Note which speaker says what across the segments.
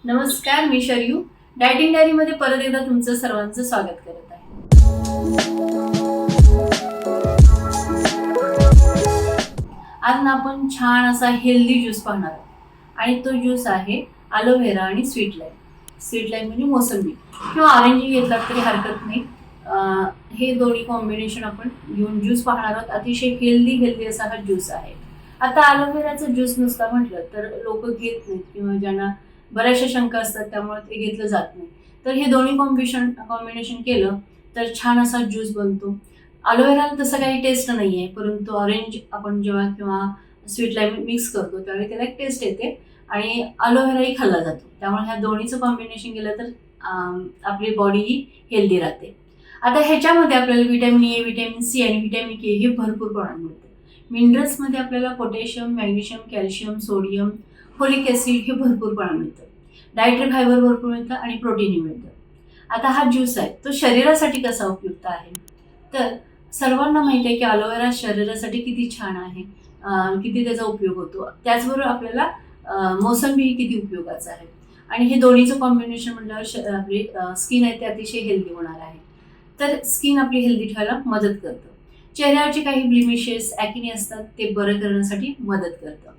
Speaker 1: नमस्कार, मी शरयू डायटिंग डायरीमध्ये परत एकदा तुमचं सर्वांचं स्वागत करत आहे. आज ना आपण छान असा हेल्दी ज्यूस पाहणार आहोत आणि तो ज्यूस आहे अलोव्हेरा आणि स्वीट लाईम. स्वीट लाईम म्हणजे मोसंबी किंवा ऑरेंज घेतला तरी हरकत नाही. हे दोन्ही कॉम्बिनेशन आपण घेऊन ज्यूस पाहणार आहोत. अतिशय हेल्दी असा हा ज्यूस आहे. आता अलोव्हेराचा ज्यूस नुसता म्हटलं तर लोक घेत नाहीत किंवा ज्यांना बऱ्याचशा शंका असतात त्यामुळे ते घेतलं जात नाही. तर हे दोन्ही कॉम्बिनेशन केलं तर छान असा ज्यूस बनतो. अलोव्हेराला तसं काही टेस्ट नाही आहे, परंतु ऑरेंज आपण जेव्हा किंवा स्वीट लाईम मिक्स करतो त्यावेळी त्याला एक टेस्ट येते आणि अलोव्हेराही खाल्ला जातो. त्यामुळे ह्या दोन्हीचं कॉम्बिनेशन केलं तर आपली बॉडी ही हेल्दी राहते. आता ह्याच्यामध्ये आपल्याला व्हिटॅमिन ए, व्हिटॅमिन सी आणि व्हिटॅमिन के हे भरपूर प्रमाणात मिळते. मिनरल्समध्ये आपल्याला potassium, magnesium, calcium, sodium, folic acid हे भरपूर प्रमाणात मिळतं. डायटरी फायबर भरपूर मिळतं आणि प्रोटीनही मिळतं. आता हा ज्यूस आहे तो शरीरासाठी कसा उपयुक्त आहे, तर सर्वांना माहिती आहे की अलोव्हेरा शरीरासाठी किती छान आहे, किती त्याचा उपयोग होतो. त्याचबरोबर आपल्याला मोसंबी किती उपयोगाचं आहे आणि हे दोन्हीचं कॉम्बिनेशन म्हटल्यावर आपली स्किन आहे ते अतिशय हेल्दी होणार आहे. तर स्किन आपली हेल्दी ठेवायला मदत करतं. चेहऱ्यावरचे काही ब्लिमिशेस, ॲकिनी असतात ते बरं करण्यासाठी मदत करतं.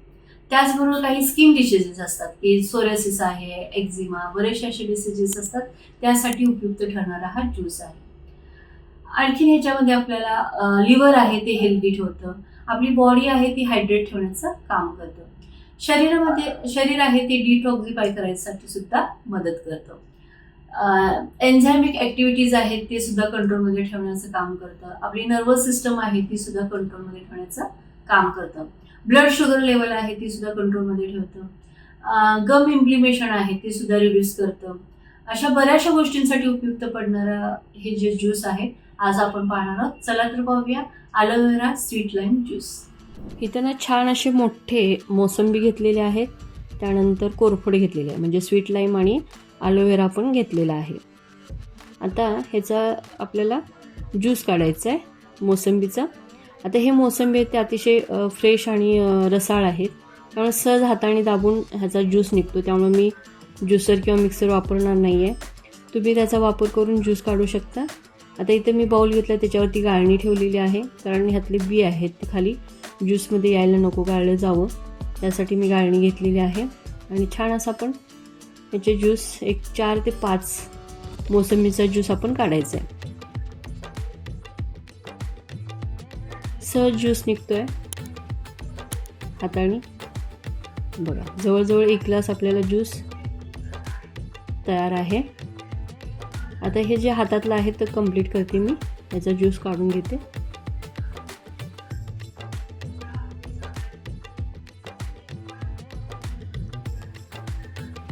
Speaker 1: त्याचबरोबर काही स्किन डिसीजेस असतात की सोरियासिस आहे, एक्झिमा, बरेचसे असे डिसीजेस असतात त्यासाठी उपयुक्त ठरणारा हा ज्यूस आहे. आणखीन ह्याच्यामध्ये आपल्याला लिव्हर आहे ते हेल्दी ठेवतं. आपली बॉडी आहे ती हायड्रेट ठेवण्याचं काम करतं. शरीर आहे ते डिटॉक्सिफाय करायसाठी सुद्धा मदत करतं. एन्झायमिक ॲक्टिव्हिटीज आहेत ते सुद्धा कंट्रोलमध्ये ठेवण्याचं काम करतं. आपली नर्वस सिस्टम आहे ती सुद्धा कंट्रोलमध्ये ठेवण्याचं काम करतं. ब्लड शुगर लेवल आहे ती सुद्धा कंट्रोलमध्ये ठेवतं. गम इन्फ्लेमेशन आहे ते सुद्धा रिड्यूस करतं. अशा बऱ्याचशा गोष्टींसाठी उपयुक्त पडणारं हे जे ज्यूस आहे आज आपण पाहणार आहोत. चला तर पाहूया अलोव्हेरा स्वीट लाईम ज्यूस.
Speaker 2: इथं ना छान असे मोठे मोसंबी घेतलेले आहेत, त्यानंतर कोरफड घेतलेले आहे, म्हणजे स्वीट लाईम आणि अलोव्हेरा पण घेतलेला आहे. आता ह्याचा आपल्याला ज्यूस काढायचा आहे मोसंबीचा. आता हे मोसंबी आहेत ते अतिशय फ्रेश आणि रसाळ आहेत, त्यामुळे सहज हाताने दाबून ह्याचा ज्यूस निघतो. त्यामुळे मी ज्युसर किंवा मिक्सर वापरणार नाही आहे. तुम्ही त्याचा वापर करून ज्यूस काढू शकता. आता इथं मी बाउल घेतला, त्याच्यावरती गाळणी ठेवलेली आहे, कारण ह्यातले बी आहेत ते खाली ज्यूसमध्ये यायला नको, गाळलं जावं त्यासाठी मी गाळणी घेतलेली आहे. आणि छान असं आपण याचे ज्यूस एक 4 ते 5 मोसंबीचा ज्यूस आपण काढायचा आहे. सहज ज्यूस निघतोय हाताने. बघा, जवळजवळ 1 ग्लास आपल्याला ज्यूस तयार आहे. आता हे जे हातातलं आहे तर कंप्लीट करते मी. याचा ज्यूस काढून घेते.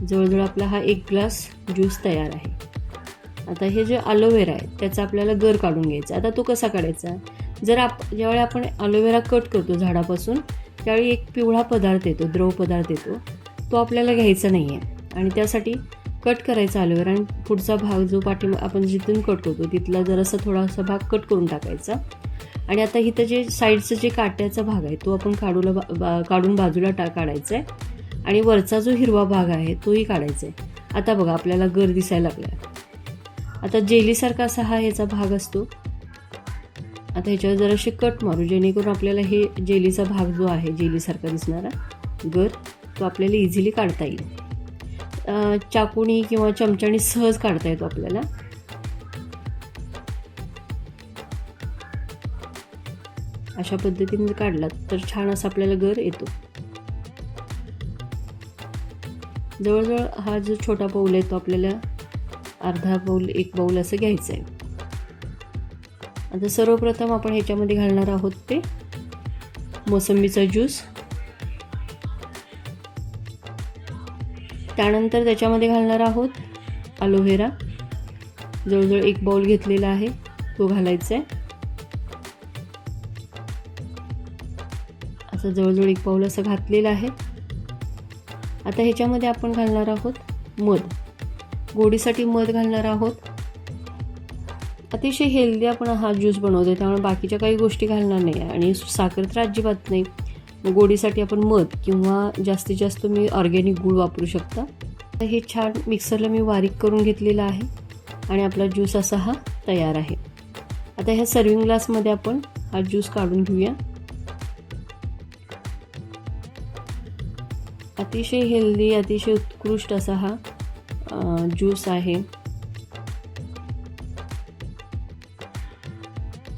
Speaker 2: जवळजवळ आपला हा 1 ग्लास ज्यूस तयार आहे. आता हे जे अलोव्हेरा आहे त्याचा आपल्याला गर काढून घ्यायचा. आता तो कसा काढायचा, ज्यावेळी आपण अलोव्हेरा कट करतो झाडापासून त्यावेळी एक पिवळा पदार्थ येतो, द्रव पदार्थ येतो, तो आपल्याला घ्यायचा नाही आहे. आणि त्यासाठी कट करायचा अलोव्हेरा आणि पुढचा भाग जो आपण जिथून कट करतो तिथला जरासा थोडासा भाग कट करून टाकायचा. आणि आता इथं जे साईडचं जे काट्याचा भाग आहे तो आपण काढून बाजूला काढायचा आहे. आणि वरचा जो हिरवा भाग आहे तोही काढायचा आहे. आता बघा आपल्याला गर दिसायला लागला. आता जेलीसारखा असा हा ह्याचा भाग असतो. आता ह्याच्यावर जरासे कट मारू जेणेकरून आपल्याला हे जेलीचा भाग जो आहे जेलीसारखा दिसणारा गर तो आपल्याला इझिली काढता येईल. चाकूनी किंवा चमच्यानी सहज काढता येतो आपल्याला. अशा पद्धतीने काढला तर छान असा आपल्याला गर येतो. जवळजवळ हा जो छोटा बाऊल आहे तो आपल्याला अर्धा बाऊल, 1 बाऊल असं घ्यायचं आहे. आता सर्वप्रथम आपण ह्याच्यामध्ये घालणार आहोत ते मोसंबीचा ज्यूस. त्यानंतर त्याच्यामध्ये घालणार आहोत अलोव्हेरा. जवळजवळ 1 बाऊल घेतलेला आहे तो घालायचा आहे. असं जवळजवळ 1 बाऊल असं घातलेलं आहे. आता ह्याच्यामध्ये आपण घालणार आहोत मध. गोडीसाठी मध घालणार आहोत. अतिशय हेल्दी आपण हा ज्यूस बनवतो त्यामुळे बाकीच्या काही गोष्टी घालणार नाही आणि साखर तर अजिबात नाही. गोडीसाठी आपण मध किंवा जास्तीत जास्त मी ऑर्गॅनिक गूळ वापरू शकता. हे छान मिक्सरला मी बारीक करून घेतलेलं आहे आणि आपला ज्यूस असा हा तयार आहे. आता ह्या सर्विंग ग्लासमध्ये आपण हा ज्यूस काढून घेऊया. अतिशय हेल्दी, अतिशय उत्कृष्ट असा हा ज्यूस आहे.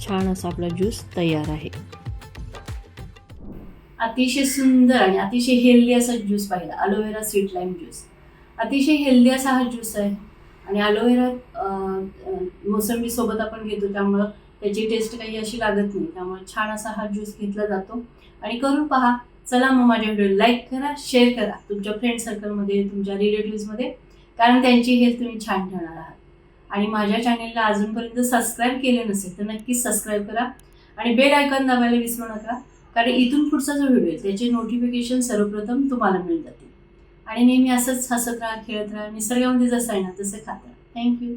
Speaker 2: छान असा आपला ज्यूस तयार आहे.
Speaker 1: अतिशय सुंदर आणि अतिशय हेल्दी असा ज्यूस पाहिला, अलोव्हेरा स्वीट लाईम ज्यूस. अतिशय हेल्दी असा हा ज्यूस आहे आणि अलोव्हेरा मोसंबी सोबत आपण घेतो, त्यामुळं त्याची टेस्ट काही अशी लागत नाही. त्यामुळे छान असा हा ज्यूस घेतला जातो आणि करून पहा. चला मग माझ्या व्हिडिओ लाईक करा, शेअर करा तुमच्या फ्रेंड सर्कलमध्ये, तुमच्या रिलेटिव्समध्ये, कारण त्यांची हेल्थ तुम्ही छान ठेवणार आहात. आणि माझ्या चॅनेलला अजूनपर्यंत सबस्क्राईब केलं नसेल तर नक्कीच सबस्क्राईब करा आणि बेल आयकॉन दाबायला विसरू नका, कारण इथून पुढचा जो व्हिडिओ आहे त्याचे नोटिफिकेशन सर्वप्रथम तुम्हाला मिळून जातील. आणि नेहमी असंच हसत राहा, खेळत राहा, निसर्गामध्ये जसं आहे ना तसं खात राहा. थँक्यू.